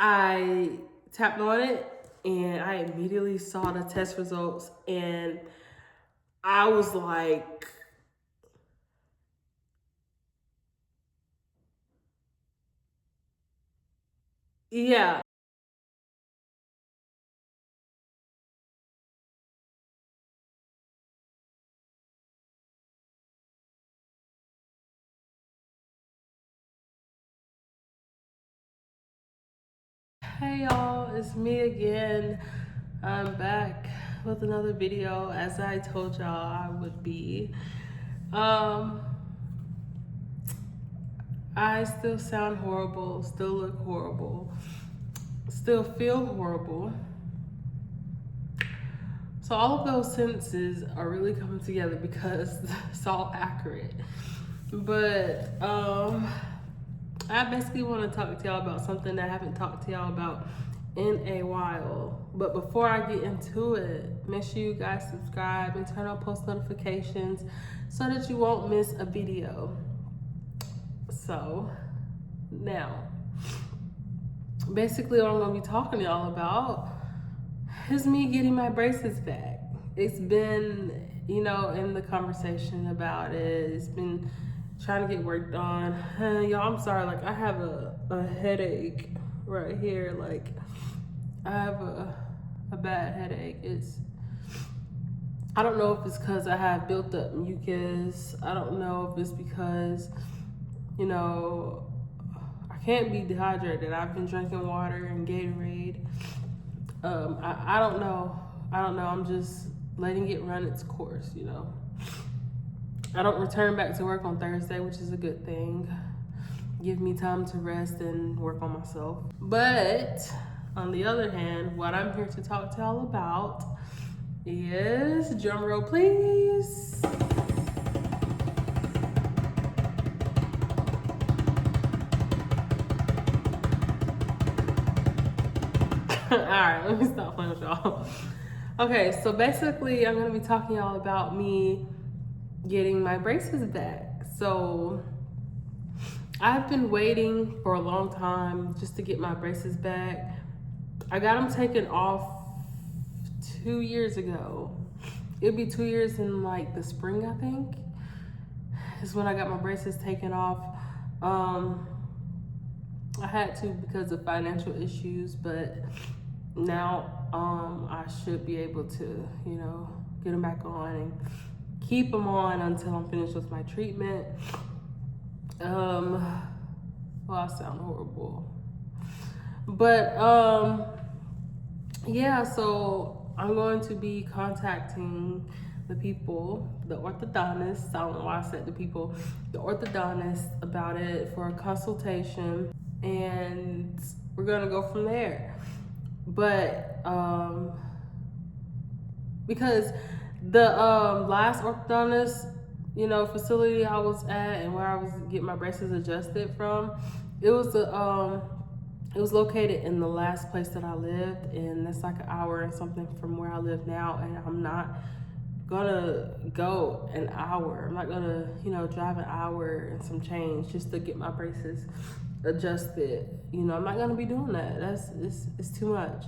I tapped on it and I immediately saw the test results, and I was like, yeah. Hey y'all, it's me again. I'm back with another video as I told y'all I would be. Um, I still sound horrible, still look horrible, still feel horrible. So all of those sentences are really coming together because it's all accurate. But I basically want to talk to y'all about something that I haven't talked to y'all about in a while. But before I get into it, make sure you guys subscribe and turn on post notifications so that you won't miss a video. So now, basically what I'm going to be talking to y'all about is me getting my braces back. It's been, in the conversation about it. It's been trying to get worked on. Y'all, I'm sorry. Like, I have a headache right here. Like, I have a bad headache. I don't know if it's because I have built up mucus. I don't know if it's because, I can't be dehydrated. I've been drinking water and Gatorade. I don't know. I'm just letting it run its course, I don't return back to work on Thursday, which is a good thing. Give me time to rest and work on myself. But on the other hand, what I'm here to talk to y'all about is, drum roll please. All right, let me stop playing with y'all. Okay, so basically I'm gonna be talking y'all about me getting my braces back. So I've been waiting for a long time just to get my braces back. I got them taken off 2 years ago. It'll be 2 years in like the spring, I think, is when I got my braces taken off. I had to because of financial issues, but now I should be able to, get them back on and keep them on until I'm finished with my treatment. Well, I sound horrible, but yeah, so I'm going to be contacting the orthodontist. I don't know why I said the orthodontist about it for a consultation, and we're gonna go from there. But because the last orthodontist, facility I was at and where I was getting my braces adjusted from, it was located in the last place that I lived, and that's like an hour and something from where I live now, and I'm not gonna go an hour. I'm not gonna, drive an hour and some change just to get my braces adjusted. I'm not gonna be doing that. It's too much.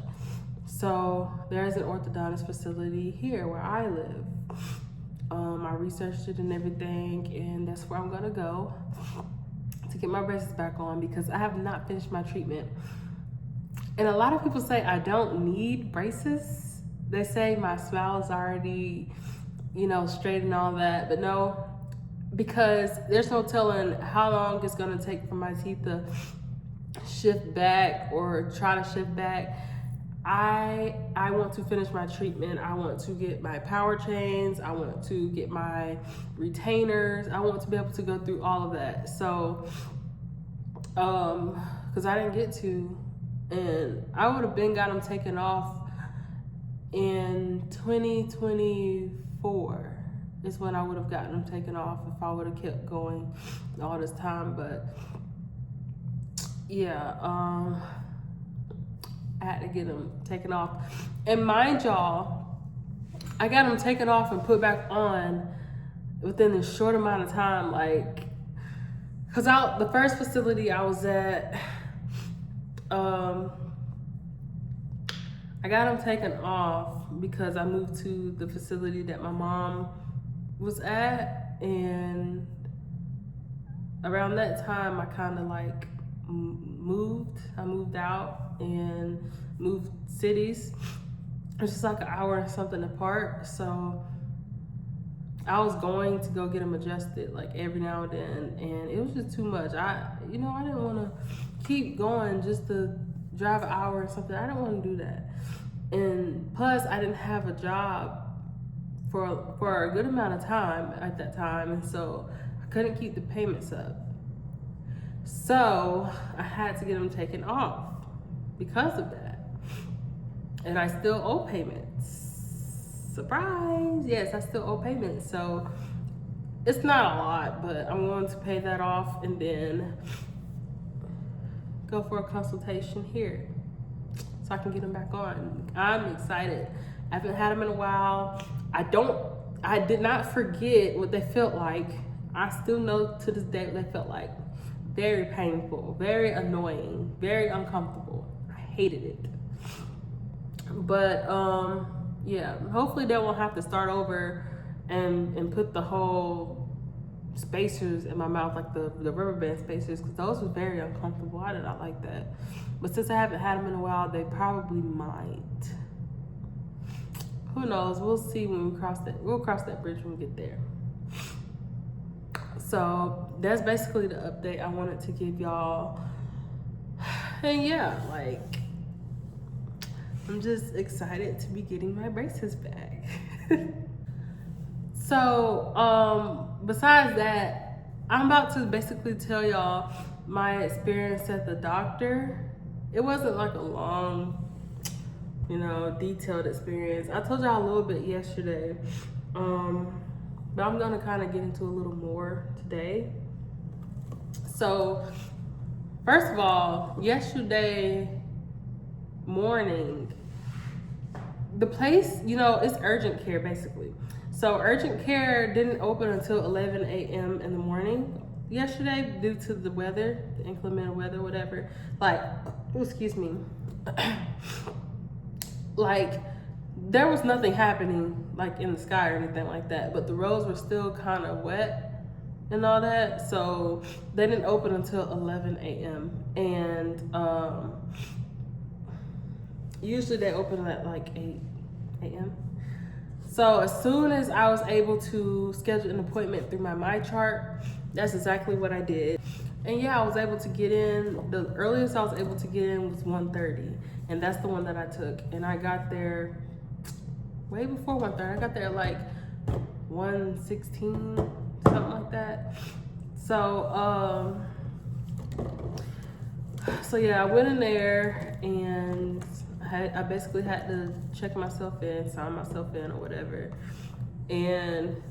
So there's an orthodontist facility here where I live. I researched it and everything, and that's where I'm gonna go to get my braces back on because I have not finished my treatment. And a lot of people say I don't need braces. They say my smile is already, straight and all that, but no, because there's no telling how long it's gonna take for my teeth to shift back or try to shift back. I want to finish my treatment. I want to get my power chains. I want to get my retainers. I want to be able to go through all of that. So, because I didn't get to, and I would have got them taken off in 2024 is when I would have gotten them taken off if I would have kept going all this time. But yeah, I had to get them taken off. And mind y'all, I got them taken off and put back on within a short amount of time. Like, cause the first facility I was at, I got them taken off because I moved to the facility that my mom was at, and around that time I kind of like moved. I moved out and moved cities. It's just like an hour and something apart, so I was going to go get them adjusted like every now and then, and it was just too much. I didn't want to keep going just to drive an hour or something. I didn't want to do that. And plus, I didn't have a job for a good amount of time at that time, and so I couldn't keep the payments up. So I had to get them taken off because of that. And I still owe payments. Surprise! Yes, I still owe payments. So it's not a lot, but I'm going to pay that off and then go for a consultation here so I can get them back on. I'm excited. I haven't had them in a while. I did not forget what they felt like. I still know to this day what they felt like. Very painful, very annoying, very uncomfortable. I hated it. But yeah, hopefully they won't have to start over and put the whole spacers in my mouth, like the rubber band spacers, because those were very uncomfortable. I did not like that. But since I haven't had them in a while, they probably might. Who knows? We'll see when we cross that. We'll cross that bridge when we get there. So that's basically the update I wanted to give y'all. And yeah, like, I'm just excited to be getting my braces back. So, besides that, I'm about to basically tell y'all my experience at the doctor. It wasn't like a long, detailed experience. I told y'all a little bit yesterday, but I'm gonna kind of get into a little more today. So, first of all, yesterday morning, the place, it's urgent care basically. So urgent care didn't open until 11 a.m. in the morning yesterday due to the weather, the inclement weather, whatever. Excuse me. Like, there was nothing happening like in the sky or anything like that, but the roads were still kind of wet and all that. So they didn't open until 11 a.m. And usually they open at like 8 a.m. So as soon as I was able to schedule an appointment through my MyChart, that's exactly what I did. And yeah, I was able to get in. The earliest I was able to get in was 1:30, and that's the one that I took. And I got there way before 1:30. I got there at like 1:16, something like that. So yeah, I went in there and I basically had to check myself in, sign myself in or whatever. And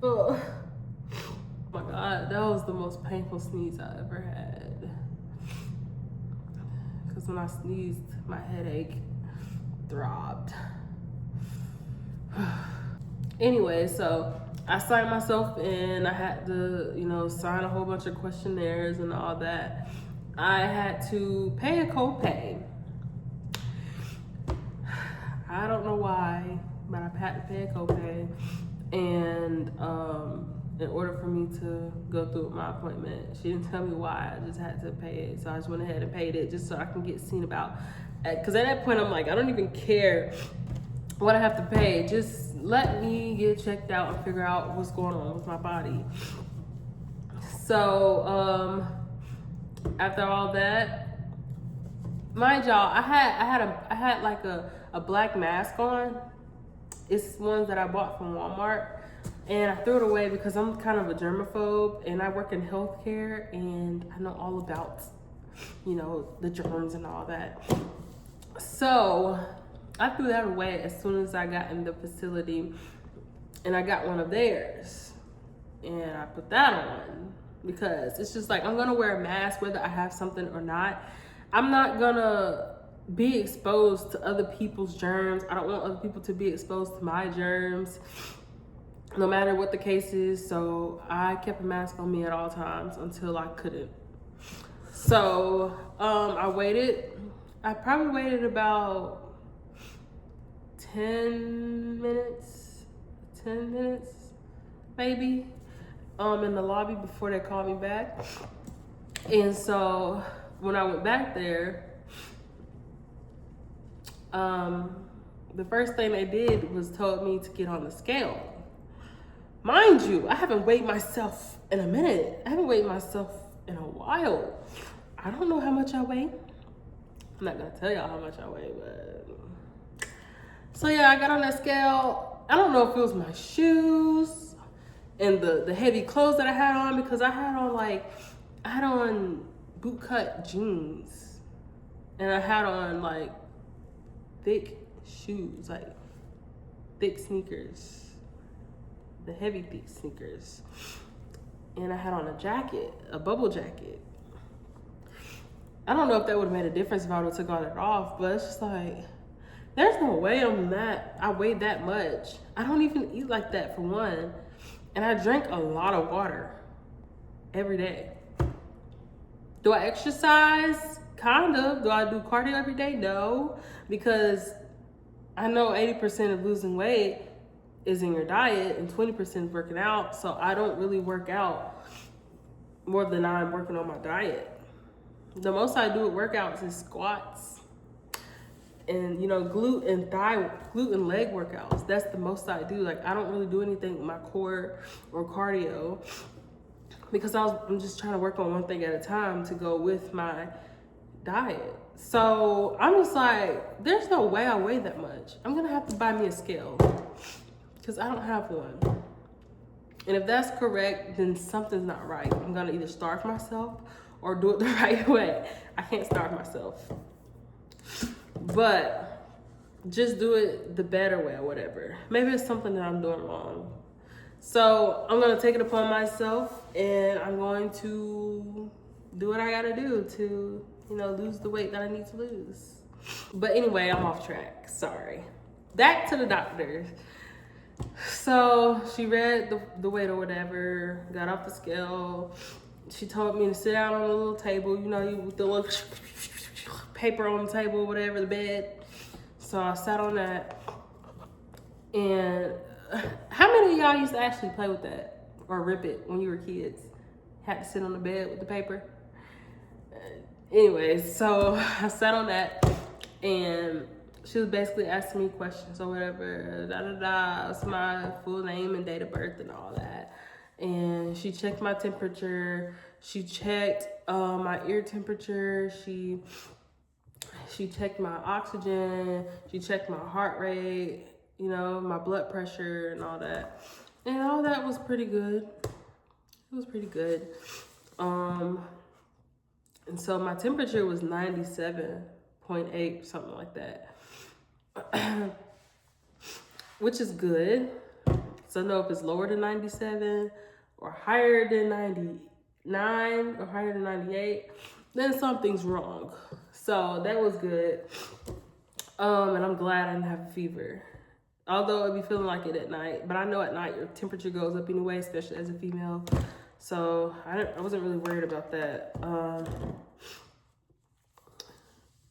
oh my God, that was the most painful sneeze I ever had. Because when I sneezed, my headache throbbed. Anyway, so I signed myself in. I had to, sign a whole bunch of questionnaires and all that. I had to pay a copay. I don't know why, but I had to pay a copay. And in order for me to go through with my appointment, she didn't tell me why. I just had to pay it. So I just went ahead and paid it just so I can get seen about. Because at that point, I'm like, I don't even care what I have to pay. Just let me get checked out and figure out what's going on with my body. So after all that, mind y'all, I had like a black mask on. It's ones that I bought from Walmart, and I threw it away because I'm kind of a germaphobe, and I work in healthcare, and I know all about the germs and all that. So I threw that away as soon as I got in the facility, and I got one of theirs, and I put that on because it's just like, I'm gonna wear a mask whether I have something or not. I'm not gonna be exposed to other people's germs. I don't want other people to be exposed to my germs, no matter what the case is. So I kept a mask on me at all times until I couldn't. So I probably waited about 10 minutes maybe, in the lobby before they called me back. And so when I went back there, the first thing they did was told me to get on the scale. Mind you, I haven't weighed myself in a minute. I haven't weighed myself in a while. I don't know how much I weigh. I'm not gonna tell y'all how much I weigh, but so yeah, I got on that scale. I don't know if it was my shoes and the heavy clothes that I had on, because I had on bootcut jeans, and I had on like thick shoes, like thick sneakers, the heavy thick sneakers, and I had on a jacket, a bubble jacket. I don't know if that would have made a difference if I would have took all that off, but it's just like, there's no way I weighed that much. I don't even eat like that, for one. And I drink a lot of water every day. Do I exercise? Kind of. Do I do cardio every day? No, because I know 80% of losing weight is in your diet and 20% is working out. So I don't really work out more than I'm working on my diet. The most I do with workouts is squats and, glute and leg workouts. That's the most I do. Like, I don't really do anything with my core or cardio, because I'm just trying to work on one thing at a time to go with my diet. So I'm just like, there's no way I weigh that much. I'm gonna have to buy me a scale, because I don't have one. And if that's correct, then something's not right. I'm gonna either starve myself or do it the right way. I can't starve myself, but just do it the better way or whatever. Maybe it's something that I'm doing wrong. So I'm gonna take it upon myself, and I'm going to do what I gotta do to, lose the weight that I need to lose. But anyway, I'm off track, sorry. Back to the doctor. So she read the weight or whatever, got off the scale. She told me to sit down on a little table, with the little paper on the table, whatever, the bed. So I sat on that. And how many of y'all used to actually play with that or rip it when you were kids? Had to sit on the bed with the paper? Anyways, so I sat on that, and she was basically asking me questions or whatever, It's my full name and date of birth and all that. And she checked my temperature. She checked my ear temperature. She checked my oxygen. She checked my heart rate, my blood pressure and all that. And all that was pretty good. It was pretty good. And so my temperature was 97.8, something like that. Which is good. So I know if it's lower than 97 or higher than 99 or higher than 98, then something's wrong. So that was good. And I'm glad I didn't have a fever. Although I'd be feeling like it at night, but I know at night your temperature goes up anyway, especially as a female. So I wasn't really worried about that.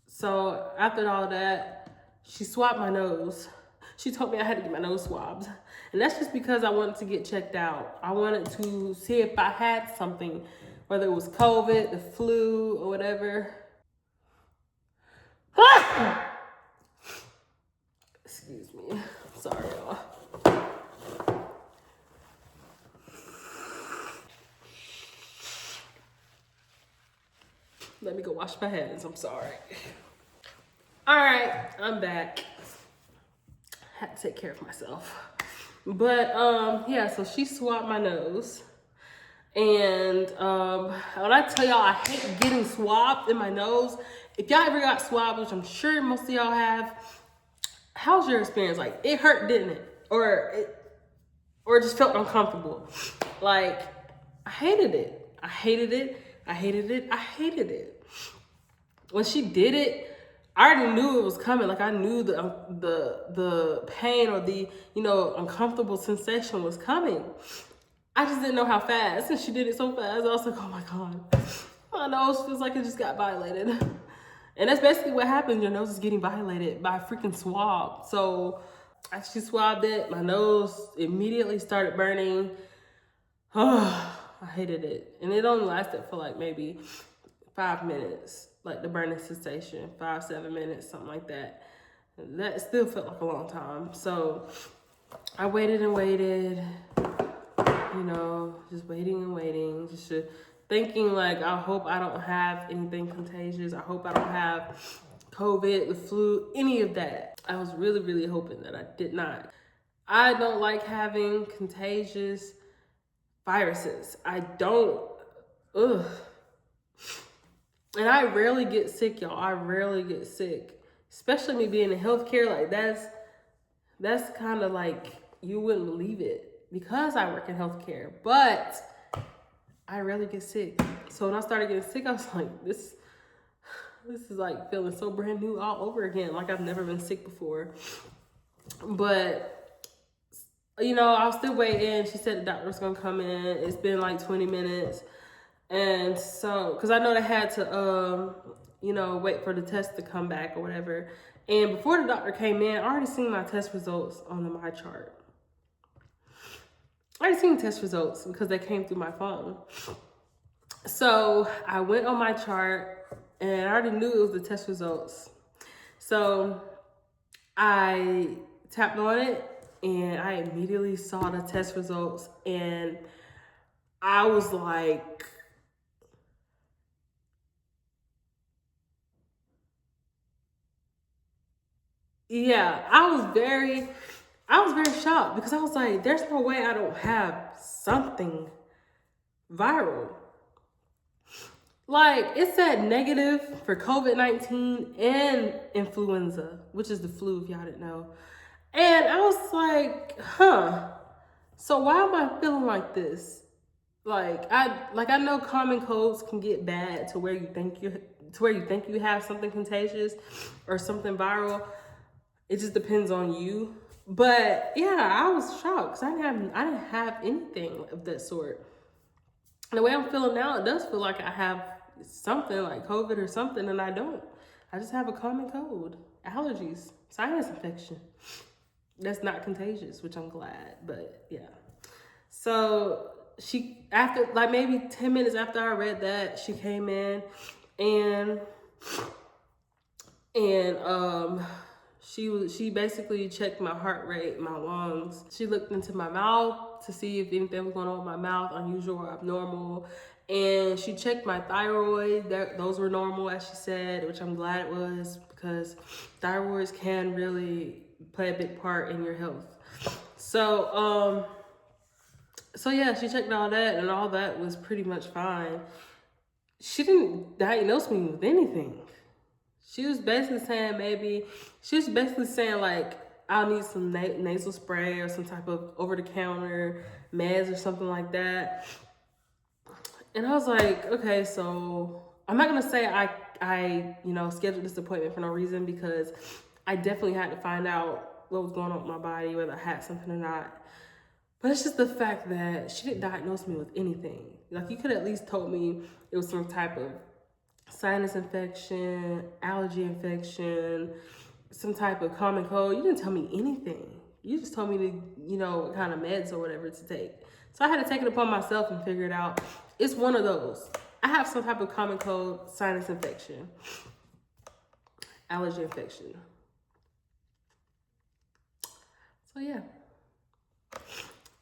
So after all that, she swabbed my nose. She told me I had to get my nose swabbed. And that's just because I wanted to get checked out. I wanted to see if I had something, whether it was COVID, the flu, or whatever. Excuse me. Sorry, y'all. Let me go wash my hands. I'm sorry. All right, I'm back. Had to take care of myself. But yeah, so she swabbed my nose. And when I tell y'all I hate getting swabbed in my nose, if y'all ever got swabbed, which I'm sure most of y'all have, how's your experience? Like, it hurt, didn't it? Or it just felt uncomfortable. Like, I hated it. I hated it. I hated it. I hated it. When she did it, I already knew it was coming. Like, I knew the pain or the, uncomfortable sensation was coming. I just didn't know how fast. And she did it so fast. I was like, oh my God. my nose feels like it just got violated. And that's basically what happens. Your nose is getting violated by a freaking swab. So I just swabbed it. My nose immediately started burning. Oh, I hated it. And it only lasted for like maybe 5 minutes, like the burning sensation, 5-7 minutes, something like that. That still felt like a long time. So I waited and waited, you know, just waiting and waiting, just thinking like, I hope I don't have anything contagious. I hope I don't have COVID, the flu, any of that. I was really, really hoping that I did not. I don't like having contagious viruses. I don't, ugh. And I rarely get sick, y'all. I rarely get sick, especially me being in healthcare. Like that's kind of like, you wouldn't believe it because I work in healthcare, but I rarely get sick. So when I started getting sick, I was like, this is like feeling so brand new all over again. Like I've never been sick before. But, you know, I'll still wait in. She said the doctor was gonna come in. It's been like 20 minutes. And so, cause I know they had to, you know, wait for the test to come back or whatever. And before the doctor came in, I already seen my test results on the MyChart. I already seen test results because they came through my phone. So I went on MyChart and I already knew it was the test results. So I tapped on it and I immediately saw the test results and I was like, yeah, I was very shocked because I was like, there's no way I don't have something viral. Like, it said negative for COVID-19 and influenza, which is the flu, if y'all didn't know. And I was like, huh, so why am I feeling like this? Like I know common colds can get bad to where you think you have something contagious or something viral. It just depends on you. But yeah, I was shocked because I didn't have anything of that sort. And the way I'm feeling now, it does feel like I have something like COVID or something, and I don't. I just have a common cold, allergies, sinus infection. That's not contagious, which I'm glad, but yeah. So she, after like maybe 10 minutes after I read that, she came in and she basically checked my heart rate, my lungs. She looked into my mouth to see if anything was going on with my mouth, unusual or abnormal. And she checked my thyroid. Those were normal, as she said, which I'm glad it was because thyroids can really play a big part in your health. So, so yeah, she checked all that and all that was pretty much fine. She didn't diagnose me with anything. She was basically saying like, I'll need some nasal spray or some type of over-the-counter meds or something like that. And I was like, okay, so I'm not gonna say I scheduled this appointment for no reason because I definitely had to find out what was going on with my body, whether I had something or not. But it's just the fact that she didn't diagnose me with anything. Like, you could at least told me it was some type of sinus infection, allergy infection, some type of common cold. You didn't tell me anything. You just told me to, what kind of meds or whatever to take. So I had to take it upon myself and figure it out. It's one of those. I have some type of common cold, sinus infection, allergy infection. So yeah.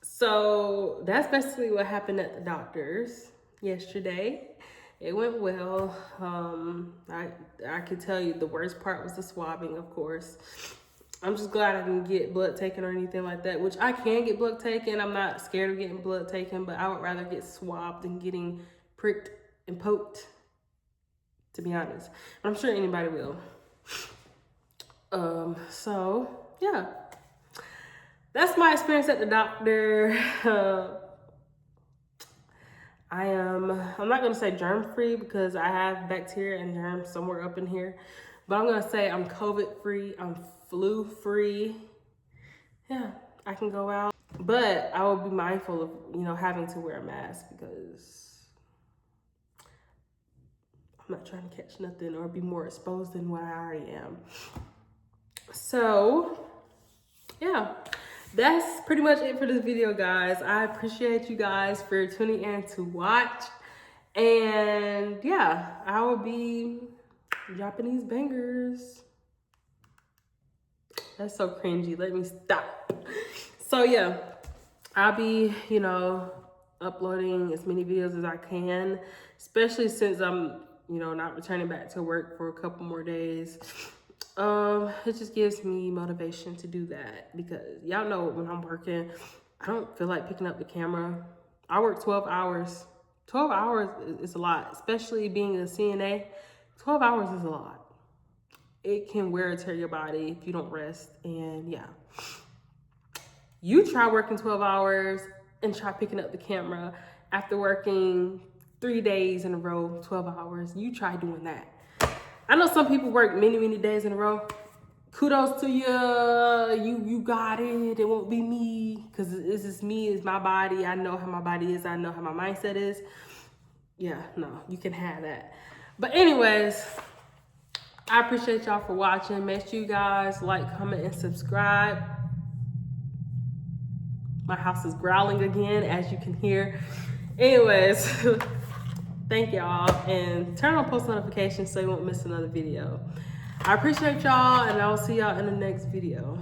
So that's basically what happened at the doctor's yesterday. It went well. I could tell you the worst part was the swabbing, of course. I'm just glad I didn't get blood taken or anything like that, which I can get blood taken. I'm not scared of getting blood taken, but I would rather get swabbed than getting pricked and poked, to be honest. But I'm sure anybody will. So yeah, that's my experience at the doctor. I'm not gonna say germ free because I have bacteria and germs somewhere up in here, but I'm gonna say I'm COVID free, I'm flu free. Yeah, I can go out, but I will be mindful of, having to wear a mask because not trying to catch nothing or be more exposed than what I already am. So yeah, that's pretty much it for this video, guys. I appreciate you guys for tuning in to watch. And yeah, I will be dropping these bangers. That's so cringy. Let me stop. So yeah, I'll be, you know, uploading as many videos as I can, especially since I'm, you know, not returning back to work for a couple more days. It just gives me motivation to do that, because y'all know when I'm working, I don't feel like picking up the camera. I work 12 hours. 12 hours is a lot, especially being a CNA. 12 hours is a lot. It can wear and tear your body if you don't rest. And yeah, you try working 12 hours and try picking up the camera after working 3 days in a row, 12 hours. You try doing that. I know some people work many days in a row. Kudos to you. You got it. It won't be me, because this is me. It's my body. I know how my body is. I know how my mindset is. Yeah, no, you can have that. But anyways, I appreciate y'all for watching. Make sure you guys like, comment, and subscribe. My house is growling again, as you can hear. Anyways, thank y'all, and turn on post notifications so you won't miss another video. I appreciate y'all, and I will see y'all in the next video.